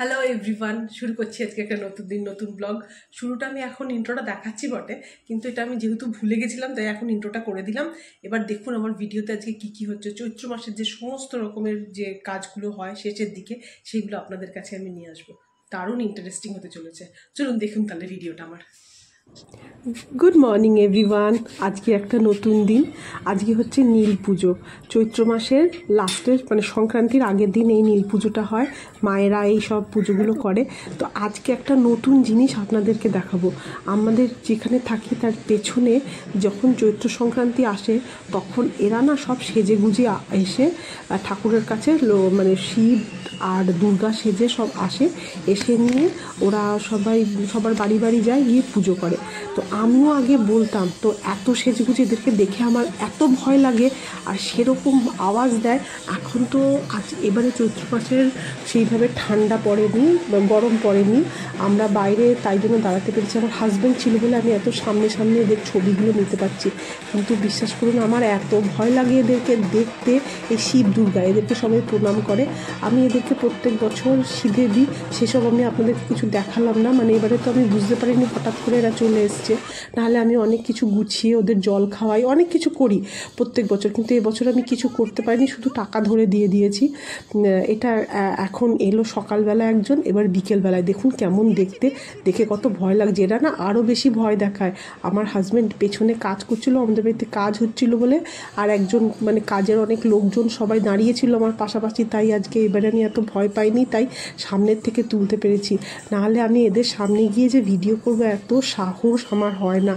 Hello everyone, শুরু করছি আজকে একটা নতুন দিন নতুন ব্লগ। শুরুটা আমি এখন ইন্ট্রোটা দেখাচ্ছি বটে, কিন্তু এটা আমি যেহেতু ভুলে গেছিলাম তাই এখন ইন্ট্রোটা করে দিলাম। এবার দেখুন আমার ভিডিওতে আজকে কি কি হচ্ছে। চৈত্র মাসের যে সমস্ত রকমের যে কাজগুলো হয় শেষের দিকে, সেগুলো আপনাদের কাছে আমি নিয়ে আসবো। দারুণ ইন্টারেস্টিং হতে চলেছে। চলুন দেখুন তাহলে ভিডিওটা আমার। Good morning everyone. আজকে একটা নতুন দিন। আজকে হচ্ছে নীল পুজো। চৈত্র মাসের লাস্টের মানে সংক্রান্তির আগের দিন এই নীল পুজোটা হয়। মায়েরা এই সব পুজোগুলো করে। তো আজকে একটা নতুন জিনিস আপনাদেরকে দেখাবো। আমাদের যেখানে থাকি তার পেছনে যখন চৈত্র সংক্রান্তি আসে তখন এরা না সব সেজে গুজে এসে ঠাকুরের কাছে মানে শিব আর দুর্গা সেজে সব আসে। এসে নিয়ে ওরা সবার বাড়ি বাড়ি যায়, গিয়ে পুজো করে। তো আমিও আগে বলতাম, তো এত সেজেগুজে এদেরকে দেখে আমার এত ভয় লাগে, আর সেরকম আওয়াজ দেয়। এখন তো এবারে চৈত্র মাসের সেইভাবে ঠান্ডা পড়েনি বা গরম পড়েনি, আমরা বাইরে তাই জন্য দাঁড়াতে পেরেছি। আমার হাজব্যান্ড ছিল বলে আমি এত সামনে সামনে এদের ছবিগুলো নিতে পারছি, কিন্তু বিশ্বাস করুন আমার এত ভয় লাগে এদেরকে দেখতে। এই শিব দুর্গা এদেরকে সবাই প্রণাম করে। আমি এদেরকে প্রত্যেক বছর সিধে দিই, সেসব আমি আপনাদেরকে কিছু দেখালাম না। মানে এবারে তো আমি বুঝতে পারিনি হঠাৎ করে এরা চলে এসছে, নাহলে আমি অনেক কিছু গুছিয়ে ওদের জল খাওয়াই, অনেক কিছু করি প্রত্যেক বছর। কিন্তু এবছর আমি কিছু করতে পারিনি, শুধু টাকা ধরে দিয়ে দিয়েছি। এটা এখন এলো সকালবেলা একজন, এবার বিকেলবেলায় দেখুন কেমন দেখে কত ভয় লাগছে। এরা না আরও বেশি ভয় দেখায়। আমার হাজব্যান্ড পেছনে কাজ করছিল, আমাদের বাড়িতে কাজ হচ্ছিল বলে, আর একজন মানে কাজের অনেক লোকজন সবাই দাঁড়িয়েছিল আমার পাশাপাশি, তাই আজকে এবারে আমি এত ভয় পাইনি, তাই সামনের থেকে তুলতে পেরেছি। নাহলে আমি এদের সামনে গিয়ে যে ভিডিও করবো এত সাহস আমার হয় না।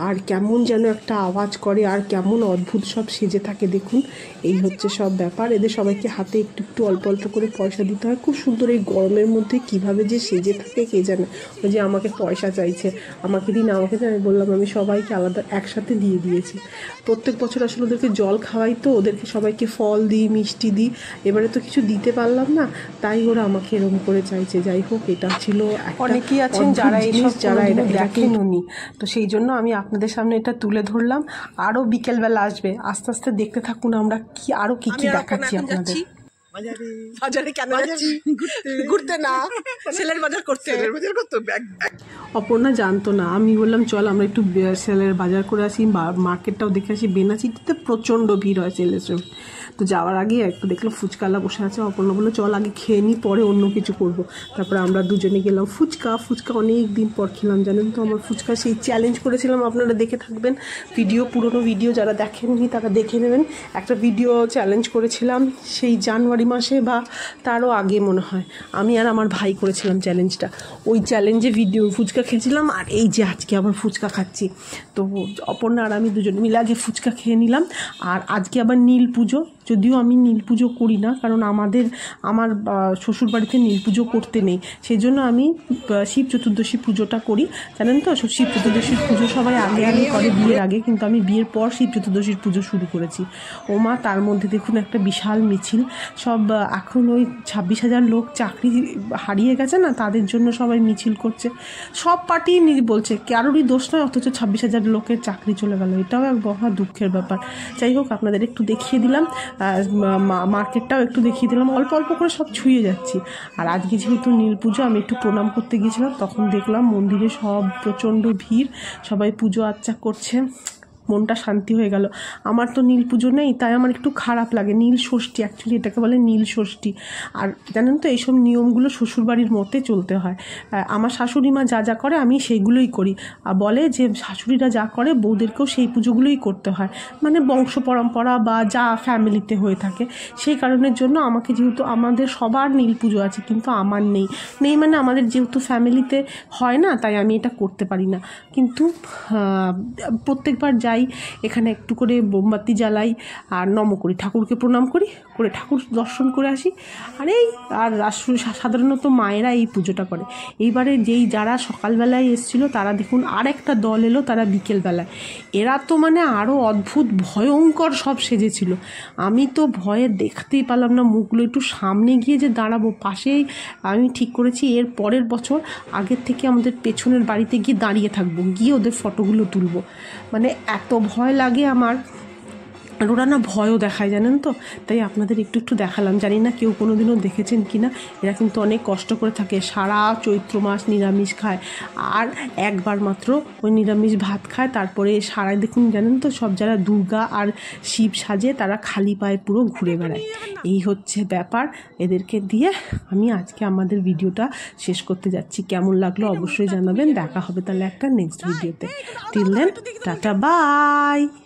আর কেমন যেন একটা আওয়াজ করে, আর কেমন অদ্ভুত সব সেজে থাকে দেখুন। এই হচ্ছে সব ব্যাপার। এদের সবাইকে হাতে একটু একটু অল্প অল্প করে পয়সা দিতে হয়। খুব সুন্দর এই গরমের মধ্যে কিভাবে যে সেজে থাকে কে জানে। ওই যে আমাকে পয়সা চাইছে, আমাকে দিন আমাকে দিন, আমি বললাম আমি সবাইকে আলাদা একসাথে দিয়ে দিয়েছি। প্রত্যেক বছর আসলে ওদেরকে জল খাওয়াই, তো ওদেরকে সবাইকে ফল দিই, মিষ্টি দিই। এবারে তো কিছু দিতে পারলাম না, তাই ওরা আমাকে এরকম করে চাইছে। যাই হোক, এটা ছিল অনেকেই আছেন যারা এটা দেখেননি, তো সেই জন্য আমি আপনাদের সামনে এটা তুলে ধরলাম। আরও বিকেলবেলা আসবে, আস্তে আস্তে দেখতে থাকুন আমরা আরও কি কি দেখাচ্ছি আপনাদের। বাজারে কেন যাচ্ছি? ঘুরতে না, সেলের বাজার করতে। অপর্ণা জানতো না, আমি বললাম চল আমরা একটু সেলের বাজার করে আসি, মার্কেটটাও দেখে আসি। বেনাচিতে প্রচণ্ড ভিড় হয় সেলের সময়। তো যাওয়ার আগে একটু দেখলাম ফুচকালা বসে আছে। অপর্ণা বললো চল আগে খেয়ে নিই, পরে অন্য কিছু করবো। তারপরে আমরা দুজনে গেলাম ফুচকা অনেক দিন পর খেলাম জানেন তো। আমার ফুচকা সেই চ্যালেঞ্জ করেছিলাম, আপনারা দেখে থাকবেন পুরনো ভিডিও যারা দেখেননি তারা দেখে নেবেন। একটা ভিডিও চ্যালেঞ্জ করেছিলাম সেই জানুয়ারি মাসে বা তারও আগে মনে হয়, আমি আর আমার ভাই করেছিলাম চ্যালেঞ্জটা। ওই চ্যালেঞ্জে ফুচকা খেয়েছিলাম, আর এই যে আজকে আবার ফুচকা খাচ্ছি। তো অপর্ণা আর আমি দুজন মিলে আগে ফুচকা খেয়ে নিলাম। আর আজকে আবার নীল পুজো, যদিও আমি নীল পুজো করি না, কারণ আমার শ্বশুর বাড়িতে নীল পুজো করতে নেই। সেই জন্য আমি শিব চতুর্দশী পুজোটা করি জানেন তো। শিব চতুর্দশীর পুজো সবাই আগে করে বিয়ের আগে, কিন্তু আমি বিয়ের পর শিব চতুর্দশীর পুজো শুরু করেছি। ওমা, তার মধ্যে দেখুন একটা বিশাল মিছিল। সব এখন ওই 26,000 লোক চাকরি হারিয়ে গেছে না, তাদের জন্য সবাই মিছিল করছে। সব পার্টি বলছে কারোরই দোষ নয়, অথচ 26,000 লোকের চাকরি চলে গেল। এটাও এক মহা দুঃখের ব্যাপার। যাই হোক, আপনাদের একটু দেখিয়ে দিলাম, মার্কেটটাও একটু দেখিয়ে দিলাম, অল্প অল্প করে সব ছুঁয়ে যাচ্ছি। আর আজকে যেহেতু নীল পুজো, আমি একটু প্রণাম করতে গিয়েছিলাম, তখন দেখলাম মন্দিরে সব প্রচণ্ড ভিড়, সবাই পুজো আর্চা করছে। মনটা শান্তি হয়ে গেল। আমার তো নীল পুজো নেই, তাই আমার একটু খারাপ লাগে। নীল ষষ্ঠী, অ্যাকচুয়ালি এটাকে বলে নীল ষষ্ঠী। আর জানেন তো এইসব নিয়মগুলো শ্বশুরবাড়ির মতে চলতে হয়। আমার শাশুড়ি মা যা যা করে আমি সেইগুলোই করি। আর বলে যে শাশুড়িরা যা করে বউদেরকেও সেই পুজোগুলোই করতে হয়, মানে বংশ পরম্পরা বা যা ফ্যামিলিতে হয়ে থাকে। সেই কারণের জন্য আমাকে, যেহেতু আমাদের সবার নীল পুজো আছে কিন্তু আমার নেই মানে আমাদের যেহেতু ফ্যামিলিতে হয় না, তাই আমি এটা করতে পারি না। কিন্তু প্রত্যেকবার যাই এখানে একটু করে মোমবাতি জ্বালাই আর নম করি, ঠাকুরকে প্রণাম করি, করে ঠাকুর দর্শন করে আসি। আর সাধারণত মায়েরা এই পুজোটা করে। এইবারে যারা সকালবেলায় এসেছিলো তারা দেখুন আর একটা দল এলো, তারা বিকেলবেলায়। এরা তো মানে আরও অদ্ভুত ভয়ঙ্কর সব সেজেছিল। আমি তো ভয়ে দেখতেই পারলাম না মুখগুলো। একটু সামনে গিয়ে যে দাঁড়াবো, পাশেই আমি ঠিক করেছি এর পরের বছর আগের থেকে আমাদের পেছনের বাড়িতে গিয়ে দাঁড়িয়ে থাকবো, গিয়ে ওদের ফটোগুলো তুলবো। মানে এত ভয় লাগে আমার। আর ওরা না ভয়ও দেখায়, জানেন তো, তাই আপনাদের একটু একটু দেখালাম। জানি না কেউ কোনো দিনও দেখেছেন কি না। এরা কিন্তু অনেক কষ্ট করে থাকে, সারা চৈত্র মাস নিরামিষ খায়, আর একবার মাত্র ওই নিরামিষ ভাত খায়। তারপরে সারাই দেখুন, জানেন তো, সব যারা দুর্গা আর শিব সাজে তারা খালি পায়ে পুরো ঘুরে বেড়ায়। এই হচ্ছে ব্যাপার। এদেরকে দিয়ে আমি আজকে আমাদের ভিডিওটা শেষ করতে যাচ্ছি। কেমন লাগলো অবশ্যই জানাবেন। দেখা হবে তাহলে একটা নেক্সট ভিডিওতে। Till then, tata, by.